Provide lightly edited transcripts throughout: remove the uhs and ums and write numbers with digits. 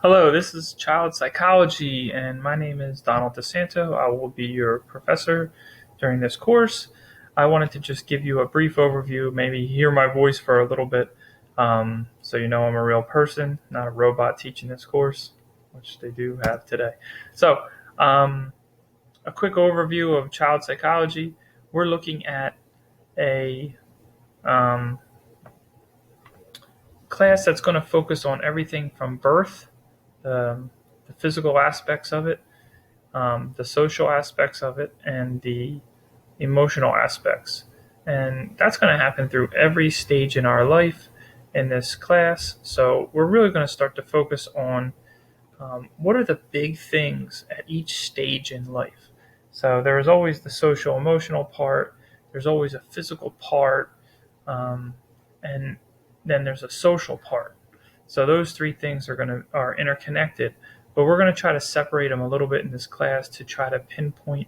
Hello, this is Child Psychology, and my name is Donald DeSanto. I will be your professor during this course. I wanted to just give you a brief overview, maybe hear my voice for a little bit, so you know I'm a real person, not a robot teaching this course, which they do have today. So, a quick overview of child psychology. We're looking at a um, class that's going to focus on everything from birth, um, the physical aspects of it, the social aspects of it, and the emotional aspects. And that's going to happen through every stage in our life in this class. So we're really going to start to focus on what are the big things at each stage in life. So there's always the social emotional part, there's always a physical part, um, and then there's a social part. So those three things are interconnected, but we're going to try to separate them a little bit in this class to try to pinpoint,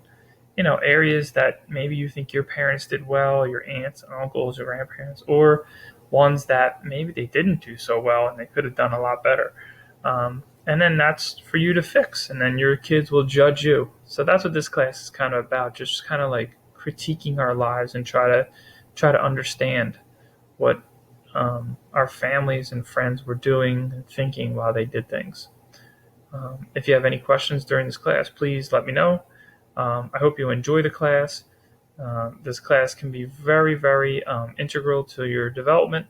areas that maybe you think your parents did well, your aunts, uncles, or grandparents, or ones that maybe they didn't do so well and they could have done a lot better. And then that's for you to fix, and then your kids will judge you. So that's what this class is kind of about, just kind of like critiquing our lives and try to understand what our families and friends were doing and thinking while they did things. If you have any questions during this class, please let me know. I hope you enjoy the class. This class can be very, very integral to your development,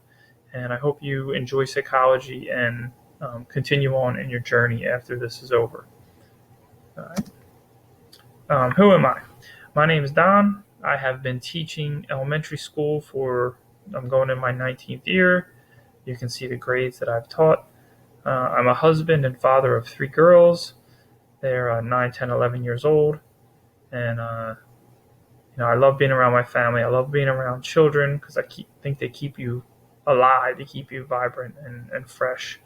and I hope you enjoy psychology and continue on in your journey after this is over. All right. Who am I? My name is Don. I have been teaching elementary school I'm going in my 19th year. You can see the grades that I've taught. I'm a husband and father of three girls. They're 9, 10, 11 years old. And, I love being around my family. I love being around children because think they keep you alive, they keep you vibrant and fresh.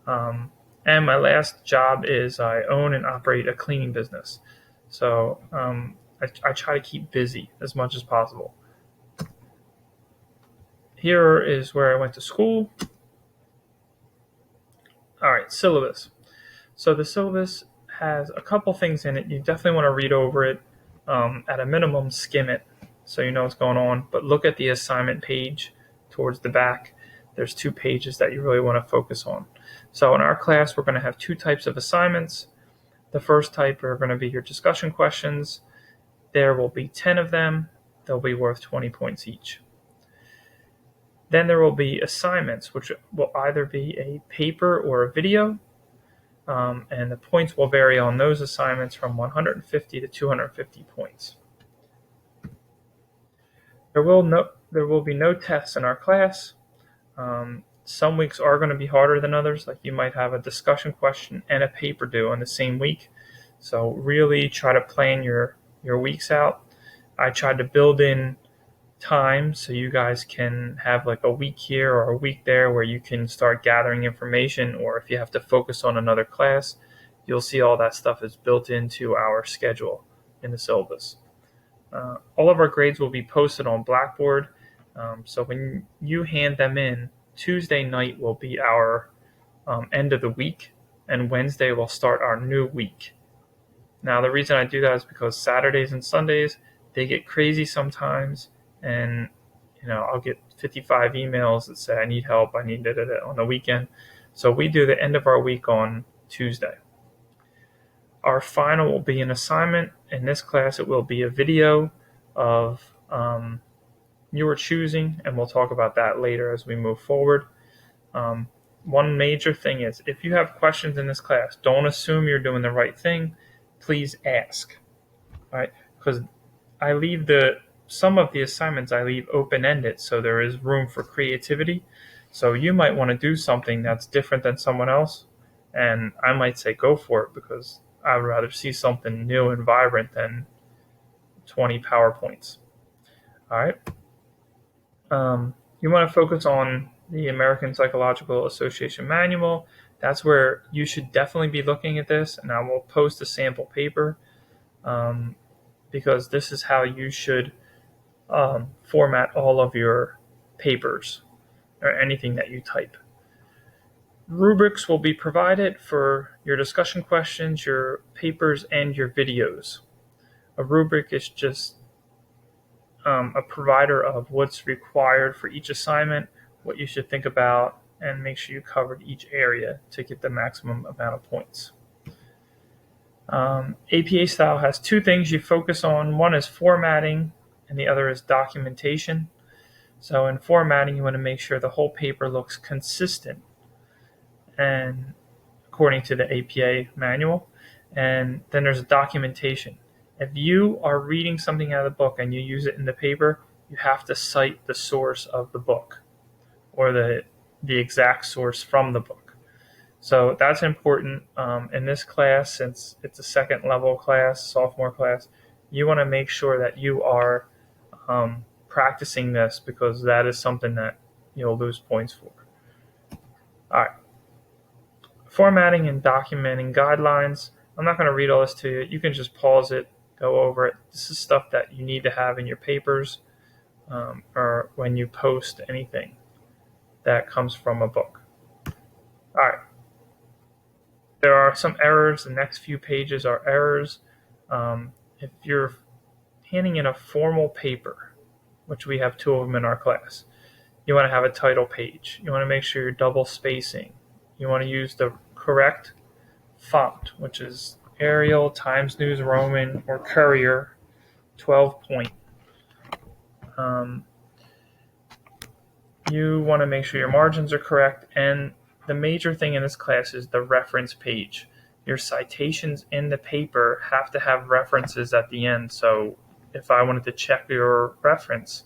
And my last job is I own and operate a cleaning business. So I try to keep busy as much as possible. Here is where I went to school. All right, syllabus. So the syllabus has a couple things in it. You definitely want to read over it. At a minimum, skim it so you know what's going on. But look at the assignment page towards the back. There's 2 pages that you really want to focus on. So in our class, we're going to have 2 types of assignments. The first type are going to be your discussion questions. There will be 10 of them. They'll be worth 20 points each. Then there will be assignments, which will either be a paper or a video. And the points will vary on those assignments from 150 to 250 points. There will be no tests in our class. Some weeks are going to be harder than others, like you might have a discussion question and a paper due in the same week. So really try to plan your weeks out. I tried to build in time so you guys can have like a week here or a week there where you can start gathering information, or if you have to focus on another class, you'll see all that stuff is built into our schedule in the syllabus. All of our grades will be posted on Blackboard, so when you hand them in, Tuesday night will be our end of the week, and Wednesday will start our new week. Now, the reason I do that is because Saturdays and Sundays, they get crazy sometimes, and I'll get 55 emails that say I need help, I need on the weekend. So we do the end of our week on Tuesday. Our final will be an assignment. In this class, it will be a video of your choosing, and we'll talk about that later as we move forward. One major thing is, if you have questions in this class, don't assume you're doing the right thing. Please ask. All right? Because some of the assignments I leave open-ended, so there is room for creativity. So you might want to do something that's different than someone else, and I might say go for it because I would rather see something new and vibrant than 20 PowerPoints. All right. You want to focus on the American Psychological Association manual. That's where you should definitely be looking at this, and I will post a sample paper because this is how you should format all of your papers or anything that you type. Rubrics will be provided for your discussion questions, your papers, and your videos. A rubric is just a provider of what's required for each assignment, what you should think about, and make sure you covered each area to get the maximum amount of points. APA style has two things you focus on. One is formatting, and the other is documentation. So in formatting, you want to make sure the whole paper looks consistent and according to the APA manual. And then there's documentation. If you are reading something out of the book and you use it in the paper, you have to cite the source of the book or the exact source from the book. So that's important in this class, since it's a second level class, sophomore class. You want to make sure that you are practicing this, because that is something that you'll lose points for. All right. Formatting and documenting guidelines. I'm not going to read all this to you. You can just pause it, go over it. This is stuff that you need to have in your papers or when you post anything that comes from a book. All right. There are some errors. The next few pages are errors. If you're handing in a formal paper, which we have 2 of them in our class, you want to have a title page. You want to make sure you're double spacing. You want to use the correct font, which is Arial, Times News Roman, or Courier 12 point. You want to make sure your margins are correct, and the major thing in this class is the reference page. Your citations in the paper have to have references at the end. So if I wanted to check your reference,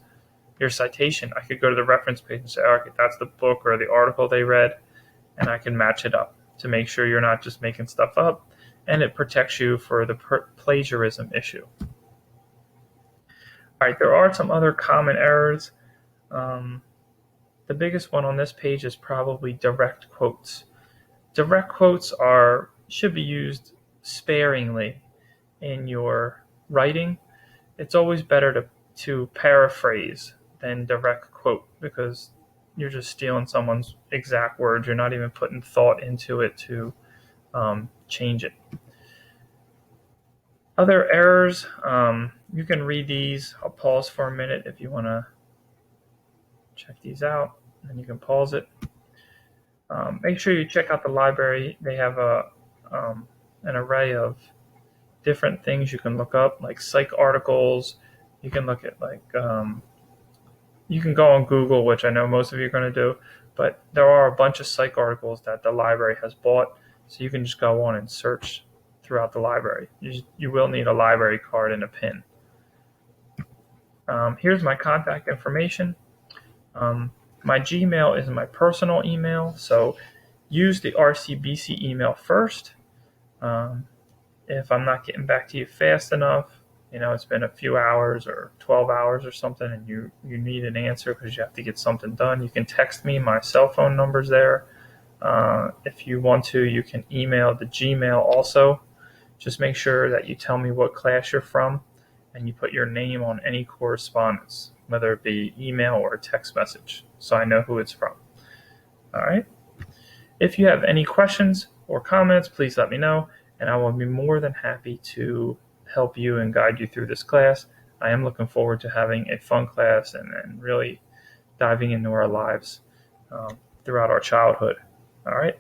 your citation, I could go to the reference page and say, okay, that's the book or the article they read, and I can match it up to make sure you're not just making stuff up, and it protects you for the plagiarism issue. All right, there are some other common errors. The biggest one on this page is probably direct quotes. Direct quotes should be used sparingly in your writing. It's always better to paraphrase than direct quote, because you're just stealing someone's exact words. You're not even putting thought into it to change it. Other errors, you can read these. I'll pause for a minute if you want to check these out, and you can pause it. Make sure you check out the library. They have an array of different things you can look up, like psych articles. You can look at you can go on Google, which I know most of you are going to do, but there are a bunch of psych articles that the library has bought, so you can just go on and search throughout the library. You will need a library card and a PIN. Here's my contact information. My Gmail is my personal email, so use the RCBC email first. If I'm not getting back to you fast enough, it's been a few hours or 12 hours or something, and you need an answer because you have to get something done, you can text me. My cell phone number's there. If you want to, you can email the Gmail also. Just make sure that you tell me what class you're from, and you put your name on any correspondence, whether it be email or a text message, so I know who it's from. All right. If you have any questions or comments, please let me know, and I will be more than happy to help you and guide you through this class. I am looking forward to having a fun class and really diving into our lives throughout our childhood. All right.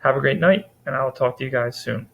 Have a great night, and I will talk to you guys soon.